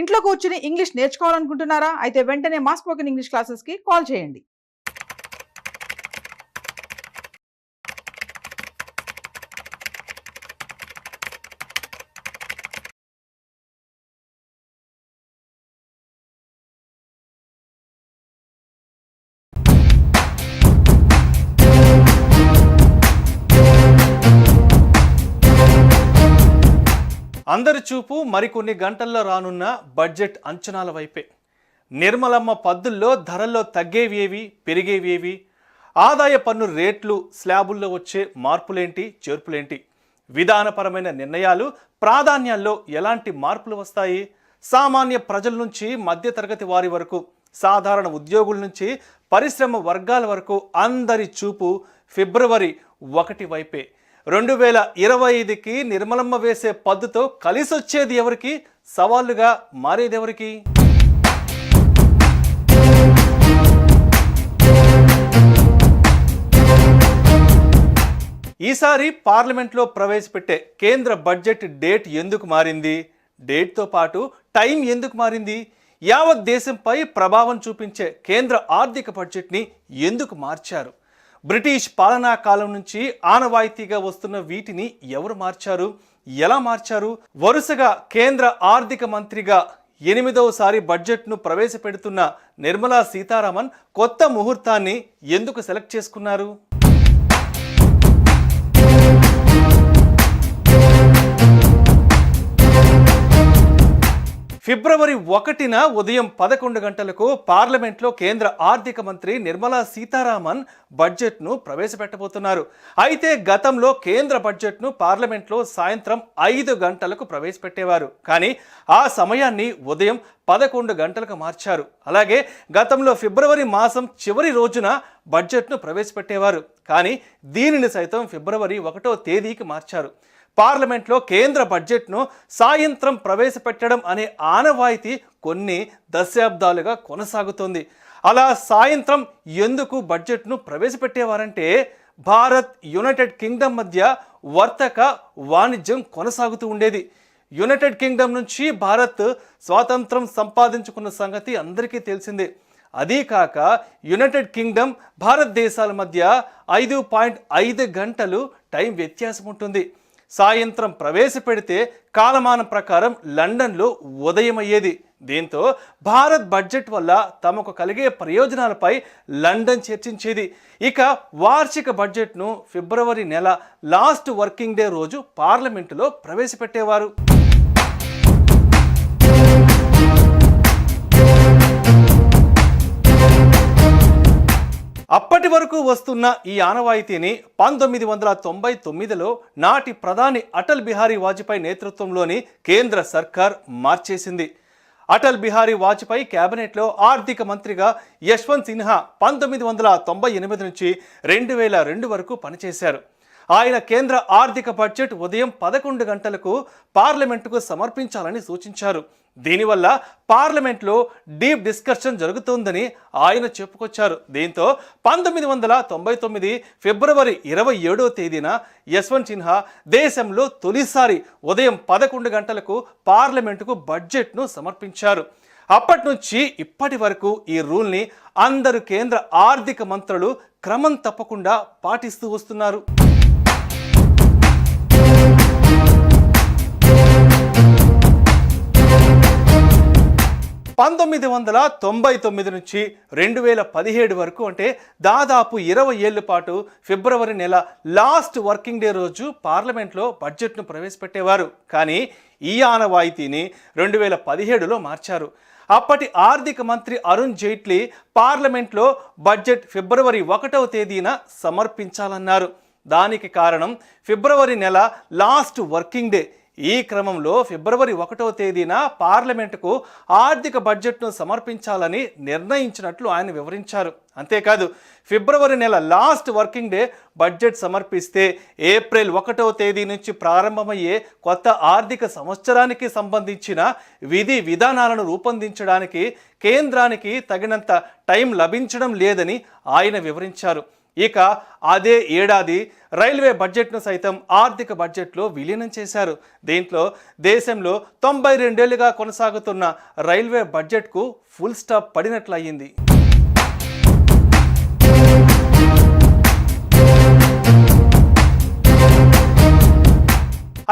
ఇంట్లో కూర్చుని ఇంగ్లీష్ నేర్చుకోవాలనుకుంటున్నారా? అయితే వెంటనే మా స్పోకెన్ ఇంగ్లీష్ క్లాసెస్‌కి కాల్ చేయండి. అందరి చూపు మరికొన్ని గంటల్లో రానున్న బడ్జెట్ అంచనాల వైపే. నిర్మలమ్మ పద్దుల్లో ధరల్లో తగ్గేవేవి, పెరిగేవేవి, ఆదాయ పన్ను రేట్లు, స్లాబుల్లో వచ్చే మార్పులేంటి, చేర్పులేంటి, విధానపరమైన నిర్ణయాలు, ప్రాధాన్యాల్లో ఎలాంటి మార్పులు వస్తాయి, సామాన్య ప్రజల నుంచి మధ్యతరగతి వారి వరకు, సాధారణ ఉద్యోగుల నుంచి పరిశ్రమ వర్గాల వరకు అందరి చూపు ఫిబ్రవరి 1 వైపే. 2025కి నిర్మలమ్మ వేసే పద్దుతో కలిసొచ్చేది ఎవరికి, సవాళ్లుగా మారేది ఎవరికి? ఈసారి పార్లమెంట్లో ప్రవేశపెట్టే కేంద్ర బడ్జెట్ డేట్ ఎందుకు మారింది, డేట్తో పాటు టైం ఎందుకు మారింది, యావత్ దేశంపై ప్రభావం చూపించే కేంద్ర ఆర్థిక బడ్జెట్ని ఎందుకు మార్చారు, బ్రిటిష్ పాలనా కాలం నుంచి ఆనవాయితీగా వస్తున్న వీటిని ఎవరు మార్చారు, ఎలా మార్చారు, వరుసగా కేంద్ర ఆర్థిక మంత్రిగా 8వసారి బడ్జెట్ను ప్రవేశపెడుతున్న నిర్మలా సీతారామన్ కొత్త ముహూర్తాన్ని ఎందుకు సెలెక్ట్ చేసుకున్నారు? ఫిబ్రవరి 1న ఉదయం 11 గంటలకు పార్లమెంట్లో కేంద్ర ఆర్థిక మంత్రి నిర్మలా సీతారామన్ బడ్జెట్ను ప్రవేశపెట్టబోతున్నారు. అయితే గతంలో కేంద్ర బడ్జెట్ను పార్లమెంట్లో సాయంత్రం 5 గంటలకు ప్రవేశపెట్టేవారు. కానీ ఆ సమయాన్ని ఉదయం 11 గంటలకు మార్చారు. అలాగే గతంలో ఫిబ్రవరి మాసం చివరి రోజున బడ్జెట్ను ప్రవేశపెట్టేవారు. కానీ దీనిని సైతం ఫిబ్రవరి 1వ తేదీకి మార్చారు. పార్లమెంట్లో కేంద్ర బడ్జెట్ను సాయంత్రం ప్రవేశపెట్టడం అనే ఆనవాయితీ కొన్ని దశాబ్దాలుగా కొనసాగుతోంది. అలా సాయంత్రం ఎందుకు బడ్జెట్ను ప్రవేశపెట్టేవారంటే భారత్, యునైటెడ్ కింగ్డమ్ మధ్య వర్తక వాణిజ్యం కొనసాగుతూ ఉండేది. యునైటెడ్ కింగ్డమ్ నుంచి భారత్ స్వాతంత్రం సంపాదించుకున్న సంగతి అందరికీ తెలిసిందే. అదీ కాక యునైటెడ్ కింగ్డమ్, భారతదేశాల మధ్య 5.5 గంటలు టైం వ్యత్యాసం ఉంటుంది. సాయంత్రం ప్రవేశపెడితే కాలమానం ప్రకారం లండన్లో ఉదయం అయ్యేది. దీంతో భారత్ బడ్జెట్ వల్ల తమకు కలిగే ప్రయోజనాలపై లండన్ చర్చించేది. ఇక వార్షిక బడ్జెట్ను ఫిబ్రవరి నెల లాస్ట్ వర్కింగ్ డే రోజు పార్లమెంటులో ప్రవేశపెట్టేవారు. అప్పటి వరకు వస్తున్న ఈ ఆనవాయితీని 1999లో నాటి ప్రధాని అటల్ బిహారీ వాజ్పేయి నేతృత్వంలోని కేంద్ర సర్కార్ మార్చేసింది. అటల్ బిహారీ వాజ్పేయి కేబినెట్లో ఆర్థిక మంత్రిగా యశ్వంత్ సిన్హా 1998 నుంచి 2002 వరకు పనిచేశారు. ఆయన కేంద్ర ఆర్థిక బడ్జెట్ ఉదయం 11 గంటలకు పార్లమెంటుకు సమర్పించాలని సూచించారు. దీనివల్ల పార్లమెంట్లో డీప్ డిస్కషన్ జరుగుతోందని ఆయన చెప్పుకొచ్చారు. దీంతో 1999 ఫిబ్రవరి 27వ తేదీన యశ్వంత్ సిన్హా దేశంలో తొలిసారి ఉదయం 11 గంటలకు పార్లమెంటుకు బడ్జెట్ను సమర్పించారు. అప్పటి నుంచి ఇప్పటి వరకు ఈ రూల్ని అందరు కేంద్ర ఆర్థిక మంత్రులు క్రమం తప్పకుండా పాటిస్తూ వస్తున్నారు. 1999 నుంచి 2017 వరకు, అంటే దాదాపు 20 ఏళ్ల పాటు ఫిబ్రవరి నెల లాస్ట్ వర్కింగ్ డే రోజు పార్లమెంట్లో బడ్జెట్ను ప్రవేశపెట్టేవారు. కానీ ఈ ఆనవాయితీని 2017లో మార్చారు. అప్పటి ఆర్థిక మంత్రి అరుణ్ జైట్లీ పార్లమెంట్లో బడ్జెట్ ఫిబ్రవరి 1వ తేదీన సమర్పించాలన్నారు. దానికి కారణం ఫిబ్రవరి నెల లాస్ట్ వర్కింగ్ డే. ఈ క్రమంలో ఫిబ్రవరి 1వ తేదీన పార్లమెంటుకు ఆర్థిక బడ్జెట్ను సమర్పించాలని నిర్ణయించినట్లు ఆయన వివరించారు. అంతేకాదు, ఫిబ్రవరి నెల లాస్ట్ వర్కింగ్ డే బడ్జెట్ సమర్పిస్తే ఏప్రిల్ 1వ తేదీ నుంచి ప్రారంభమయ్యే కొత్త ఆర్థిక సంవత్సరానికి సంబంధించిన విధి విధానాలను రూపొందించడానికి కేంద్రానికి తగినంత టైం లభించడం లేదని ఆయన వివరించారు. ఇక అదే ఏడాది రైల్వే బడ్జెట్ను సైతం ఆర్థిక బడ్జెట్లో విలీనం చేశారు. దీంట్లో దేశంలో 92 ఏళ్లుగా కొనసాగుతున్న రైల్వే బడ్జెట్కు ఫుల్ స్టాప్ పడినట్లయింది.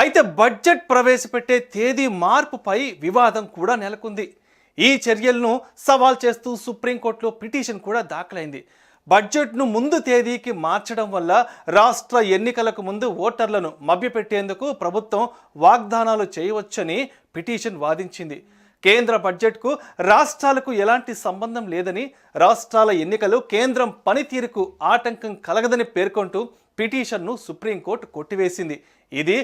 అయితే బడ్జెట్ ప్రవేశపెట్టే తేదీ మార్పుపై వివాదం కూడా నెలకొంది. ఈ చర్యలను సవాల్ చేస్తూ సుప్రీంకోర్టులో పిటిషన్ కూడా దాఖలైంది. బడ్జెట్ను ముందు తేదీకి మార్చడం వల్ల రాష్ట్ర ఎన్నికలకు ముందు ఓటర్లను మభ్యపెట్టేందుకు ప్రభుత్వం వాగ్దానాలు చేయవచ్చని పిటిషన్ వాదించింది. కేంద్ర బడ్జెట్కు రాష్ట్రాలకు ఎలాంటి సంబంధం లేదని, రాష్ట్రాల ఎన్నికలు కేంద్రం పనితీరుకు ఆటంకం కలగదని పేర్కొంటూ పిటిషన్ను సుప్రీంకోర్టు కొట్టివేసింది. ఇది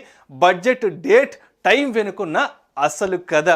బడ్జెట్ డేట్ టైం వెనుకున్న అసలు కథ.